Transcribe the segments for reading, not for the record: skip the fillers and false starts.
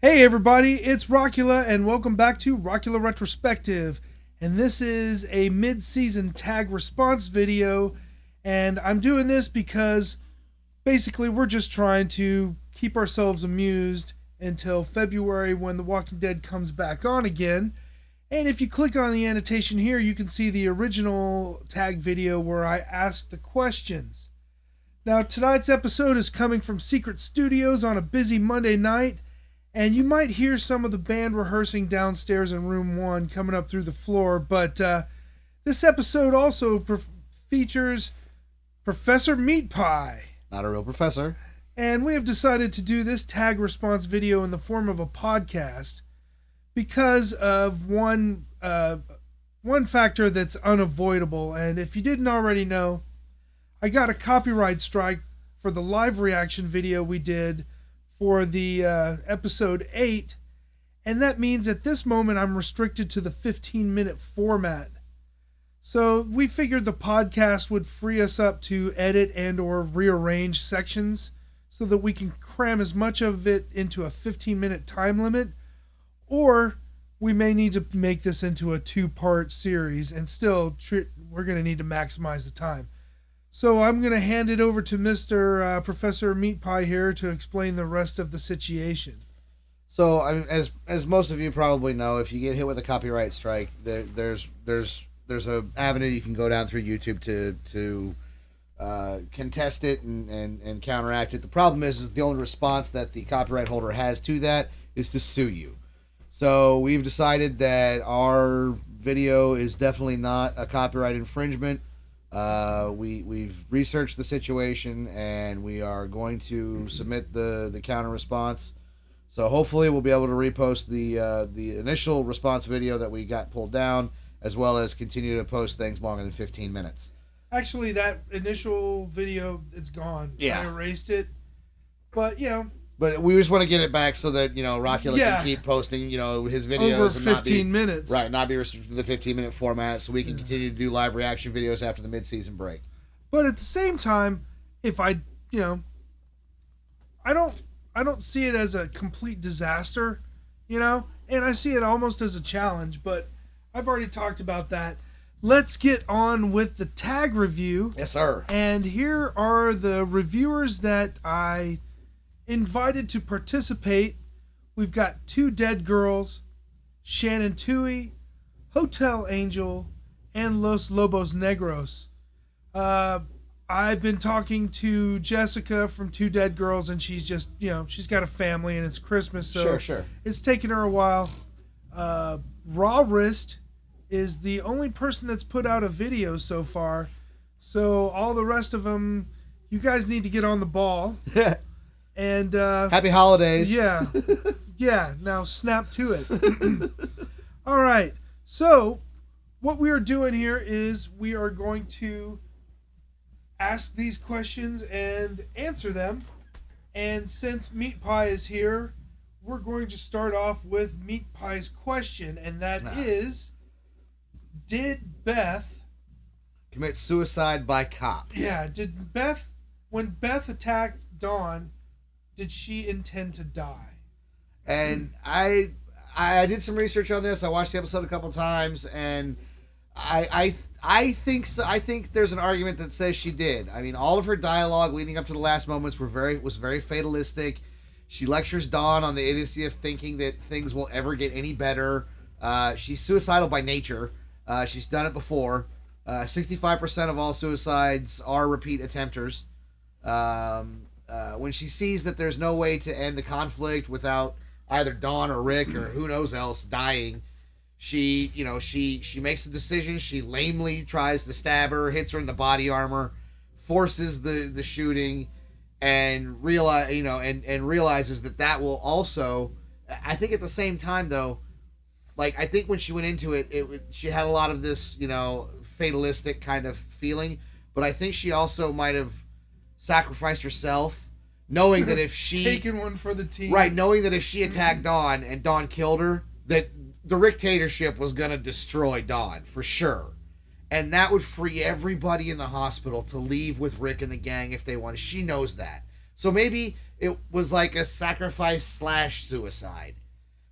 Hey everybody, it's Rockula and welcome back to Rockula Retrospective. And this is a mid-season tag response video, and I'm doing this because basically we're just trying to keep ourselves amused until February when The Walking Dead comes back on again. And if you click on the annotation here, you can see the original tag video where I asked the questions. Now tonight's episode is coming from Secret Studios on a busy Monday night. And you might hear some of the band rehearsing downstairs in room 1 coming up through the floor. But this episode also features Professor Meat Pie. Not a real professor. And we have decided to do this tag response video in the form of a podcast because of one factor that's unavoidable. And if you didn't already know, I got a copyright strike for the live reaction video we did for the episode 8, and that means at this moment I'm restricted to the 15-minute format. So we figured the podcast would free us up to edit and or rearrange sections so that we can cram as much of it into a 15-minute time limit, or we may need to make this into a 2-part series, and still we're going to need to maximize the time. So I'm going to hand it over to Mr. Professor Meat Pie here to explain the rest of the situation. So, as most of you probably know, if you get hit with a copyright strike, there's a avenue you can go down through YouTube to contest it and counteract it. The problem is the only response that the copyright holder has to that is to sue you. So we've decided that our video is definitely not a copyright infringement. We've researched the situation and we are going to submit the counter response. So hopefully we'll be able to repost the initial response video that we got pulled down, as well as continue to post things longer than 15 minutes. Actually, that initial video, it's gone. Yeah. I erased it. But, But we just want to get it back so that, Rockula can keep posting, his videos. Over 15 minutes. Right, not be restricted to the 15-minute format, so we can continue to do live reaction videos after the mid-season break. But at the same time, if I don't see it as a complete disaster, and I see it almost as a challenge, but I've already talked about that. Let's get on with the tag review. Yes, sir. And here are the reviewers that I invited to participate. We've got 2 Dead Girls, Shannon Toohey, Hotel Angel, and Los Lobos Negros. I've been talking to Jessica from 2 Dead Girls, and she's just, she's got a family and it's Christmas, so sure. It's taken her a while. Rawrist is the only person that's put out a video so far, so all the rest of them, you guys need to get on the ball. And happy holidays. Yeah. Now snap to it. All right. So what we are doing here is we are going to ask these questions and answer them. And since Meat Pie is here, we're going to start off with Meat Pie's question, and that is: did Beth commit suicide by cop? Yeah. When Beth attacked Dawn, did she intend to die? And I did some research on this. I watched the episode a couple times, and I think so. I think there's an argument that says she did. I mean, all of her dialogue leading up to the last moments was very fatalistic. She lectures Dawn on the idiocy of thinking that things will ever get any better. She's suicidal by nature. She's done it before. 65% of all suicides are repeat attempters. When she sees that there's no way to end the conflict without either Dawn or Rick or who knows else dying, she makes a decision. She lamely tries to stab her, hits her in the body armor, forces the shooting, and realizes that will also. I think at the same time though, like I think when she went into it, she had a lot of this fatalistic kind of feeling, but I think she also might have sacrificed herself, knowing that if she taken one for the team, right, knowing that if she attacked Dawn and Dawn killed her, that the Rictatorship was gonna destroy Dawn for sure, and that would free everybody in the hospital to leave with Rick and the gang if they wanted. She knows that, so maybe it was like a sacrifice / suicide.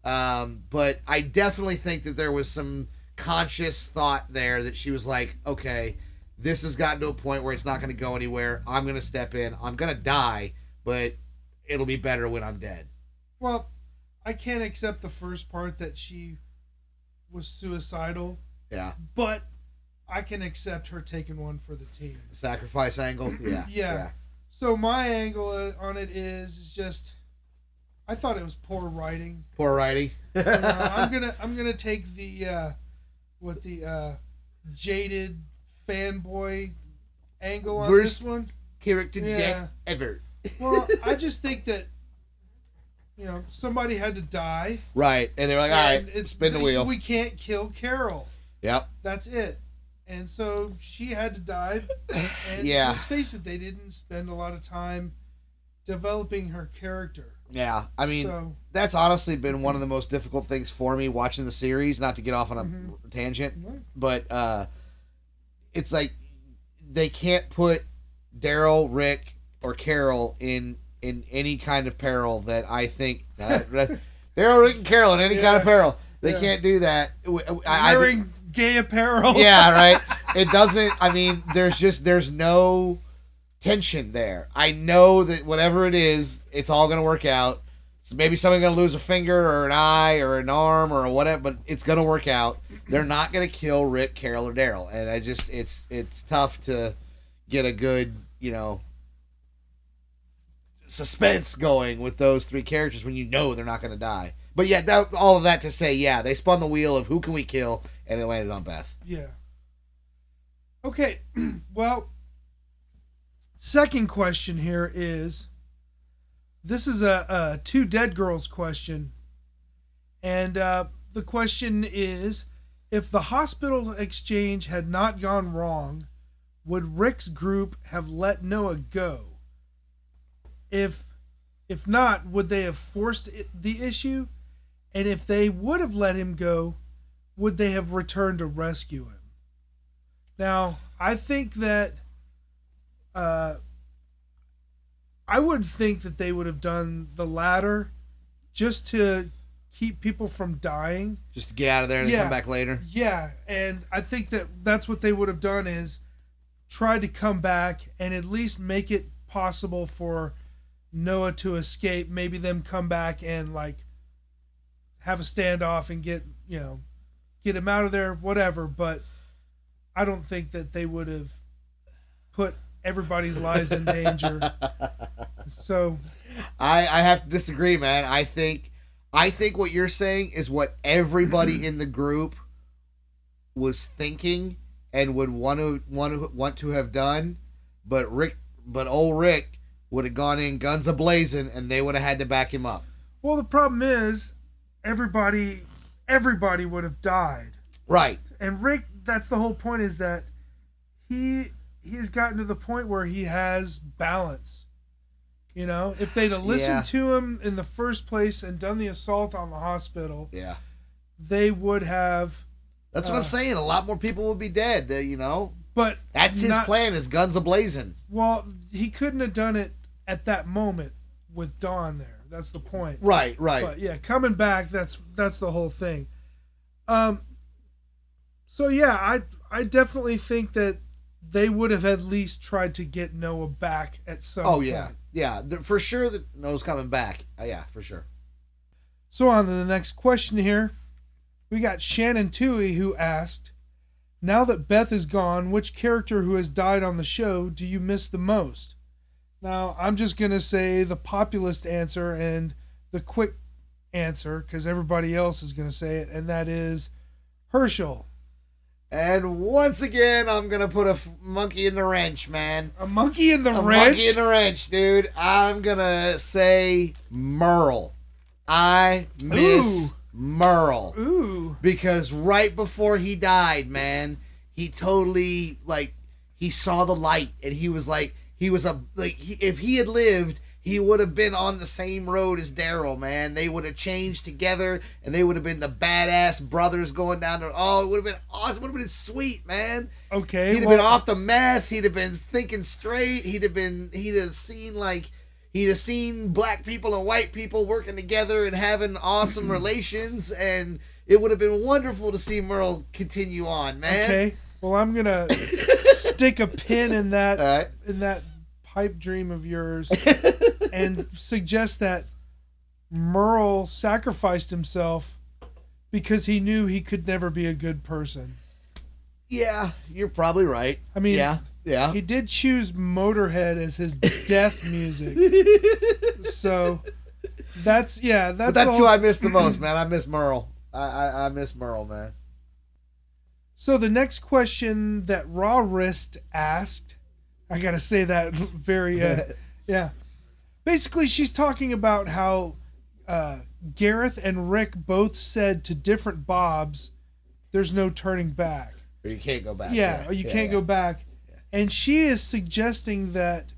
But I definitely think that there was some conscious thought there that she was like, okay, this has gotten to a point where it's not going to go anywhere. I'm going to step in. I'm going to die, but it'll be better when I'm dead. Well, I can't accept the first part that she was suicidal. Yeah. But I can accept her taking one for the team. The sacrifice angle? Yeah. So my angle on it is just, I thought it was poor writing. Poor writing. I'm gonna take the jaded fanboy angle on this one. Character death ever. Well, I just think that somebody had to die. Right, and they were like, all right, spin the wheel. We can't kill Carol. Yep. That's it. And so she had to die. And let's face it, they didn't spend a lot of time developing her character. Yeah, I mean, that's honestly been one of the most difficult things for me watching the series, not to get off on a tangent, but it's like they can't put Daryl, Rick, or Carol in any kind of peril that I think... Daryl, Rick, and Carol in any kind of peril. They can't do that. Wearing gay apparel. Yeah, right. It doesn't... I mean, there's no tension there. I know that whatever it is, it's all going to work out. So maybe somebody's going to lose a finger or an eye or an arm or whatever, but it's going to work out. They're not going to kill Rick, Carol, or Daryl. And it's tough to get a good, suspense going with those three characters when they're not going to die. But yeah, all of that to say, they spun the wheel of who can we kill, and it landed on Beth. Yeah. Okay, well, second question here is, this is a two dead girls question, and the question is, if the hospital exchange had not gone wrong, would Rick's group have let Noah go? If not, would they have forced the issue? And if they would have let him go, would they have returned to rescue him? Now, I think that I would think that they would have done the latter just to keep people from dying. Just to get out of there and then come back later? Yeah, and I think that's what they would have done, is tried to come back and at least make it possible for Noah to escape. Maybe them come back and have a standoff and get him out of there, whatever. But I don't think that they would have put everybody's lives in danger. So I have to disagree, man. I think what you're saying is what everybody in the group was thinking and would want to have done, but old Rick would have gone in guns a-blazing, and they would have had to back him up. Well, the problem is everybody would have died. Right. And Rick, that's the whole point, is that he's gotten to the point where he has balance. If they'd have listened to him in the first place and done the assault on the hospital, they would have... That's what I'm saying. A lot more people would be dead, But that's his plan, is guns a-blazing. Well, he couldn't have done it at that moment with Dawn there. That's the point. Right. But yeah, coming back, that's the whole thing. So yeah, I definitely think that they would have at least tried to get Noah back at some point. Yeah, for sure that Noah's coming back. Yeah, for sure. So on to the next question here. We got Shannon Toohey, who asked, now that Beth is gone, which character who has died on the show do you miss the most? Now, I'm just going to say the populist answer and the quick answer, because everybody else is going to say it, and that is Herschel. And once again, I'm going to put a monkey in the wrench, man. A monkey in the wrench? A monkey in the wrench, dude. I'm going to say Merle. I miss Merle. Ooh. Because right before he died, man, he totally, he saw the light, and he was if he had lived, he would have been on the same road as Daryl, man. They would have changed together, and they would have been the badass brothers going down there. Oh, it would have been awesome. It would have been sweet, man. Okay. He'd have been off the meth. He'd have been thinking straight. He'd have seen, he'd have seen black people and white people working together and having awesome relations, and it would have been wonderful to see Merle continue on, man. Okay. Well, I'm gonna stick a pin in that in that pipe dream of yours, and suggest that Merle sacrificed himself because he knew he could never be a good person. Yeah, you're probably right. I mean, yeah. He did choose Motorhead as his death music. So that's who I miss the most, man. I miss Merle. I miss Merle, man. So the next question that Rawrist asked, I gotta say that very yeah. Basically, she's talking about how Gareth and Rick both said to different Bobs, "There's no turning back." Or you can't go back. Yeah, or you can't go back. Yeah. And she is suggesting that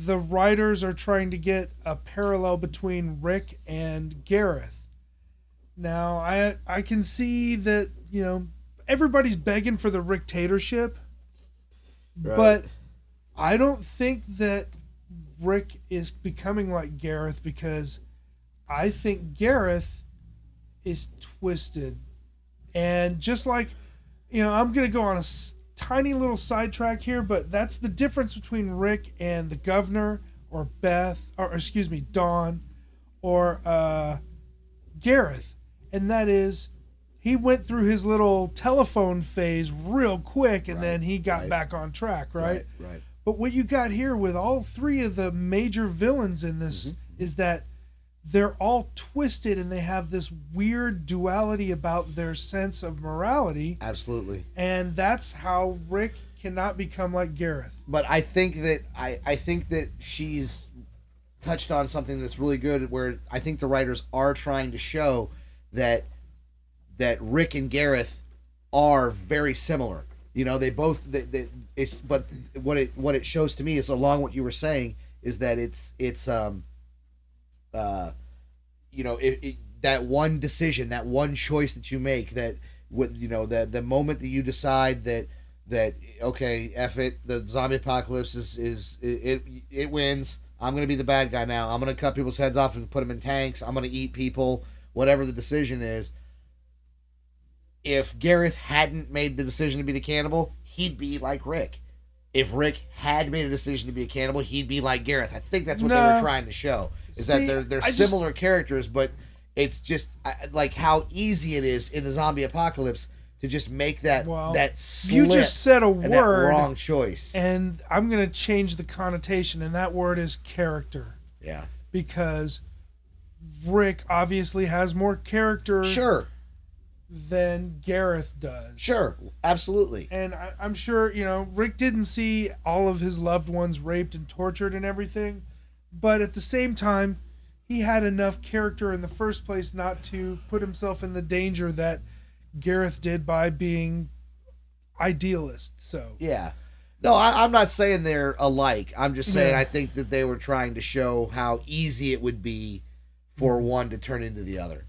the writers are trying to get a parallel between Rick and Gareth. Now, I can see that, everybody's begging for the Ricktatorship, right. But I don't think that Rick is becoming like Gareth, because I think Gareth is twisted. And just like, I'm going to go on a tiny little sidetrack here, but that's the difference between Rick and the governor, or Dawn, or Gareth. And that is, he went through his little telephone phase real quick, and then he got back on track, right? Right. But what you got here with all three of the major villains in this is that they're all twisted, and they have this weird duality about their sense of morality. Absolutely. And that's how Rick cannot become like Gareth. But I think that I think that she's touched on something that's really good, where I think the writers are trying to show that Rick and Gareth are very similar. They both but what it shows to me is, along what you were saying, is that it's that one decision, that one choice that you make, that with the moment that you decide that okay, F it, the zombie apocalypse it wins. I'm gonna be the bad guy now. I'm gonna cut people's heads off and put them in tanks. I'm gonna eat people. Whatever the decision is. If Gareth hadn't made the decision to be the cannibal, he'd be like Rick. If Rick had made a decision to be a cannibal, he'd be like Gareth. I think that's what they were trying to show. That they're similar characters, but it's just like how easy it is in the zombie apocalypse to just make that slip. You just said a word, that wrong choice, and I'm going to change the connotation, and that word is character. Yeah, because Rick obviously has more character. Sure. Than Gareth does. Sure, absolutely. And I'm sure, Rick didn't see all of his loved ones raped and tortured and everything, but at the same time, he had enough character in the first place not to put himself in the danger that Gareth did by being idealist. So yeah. No, I'm not saying they're alike. I'm just saying I think that they were trying to show how easy it would be for one to turn into the other.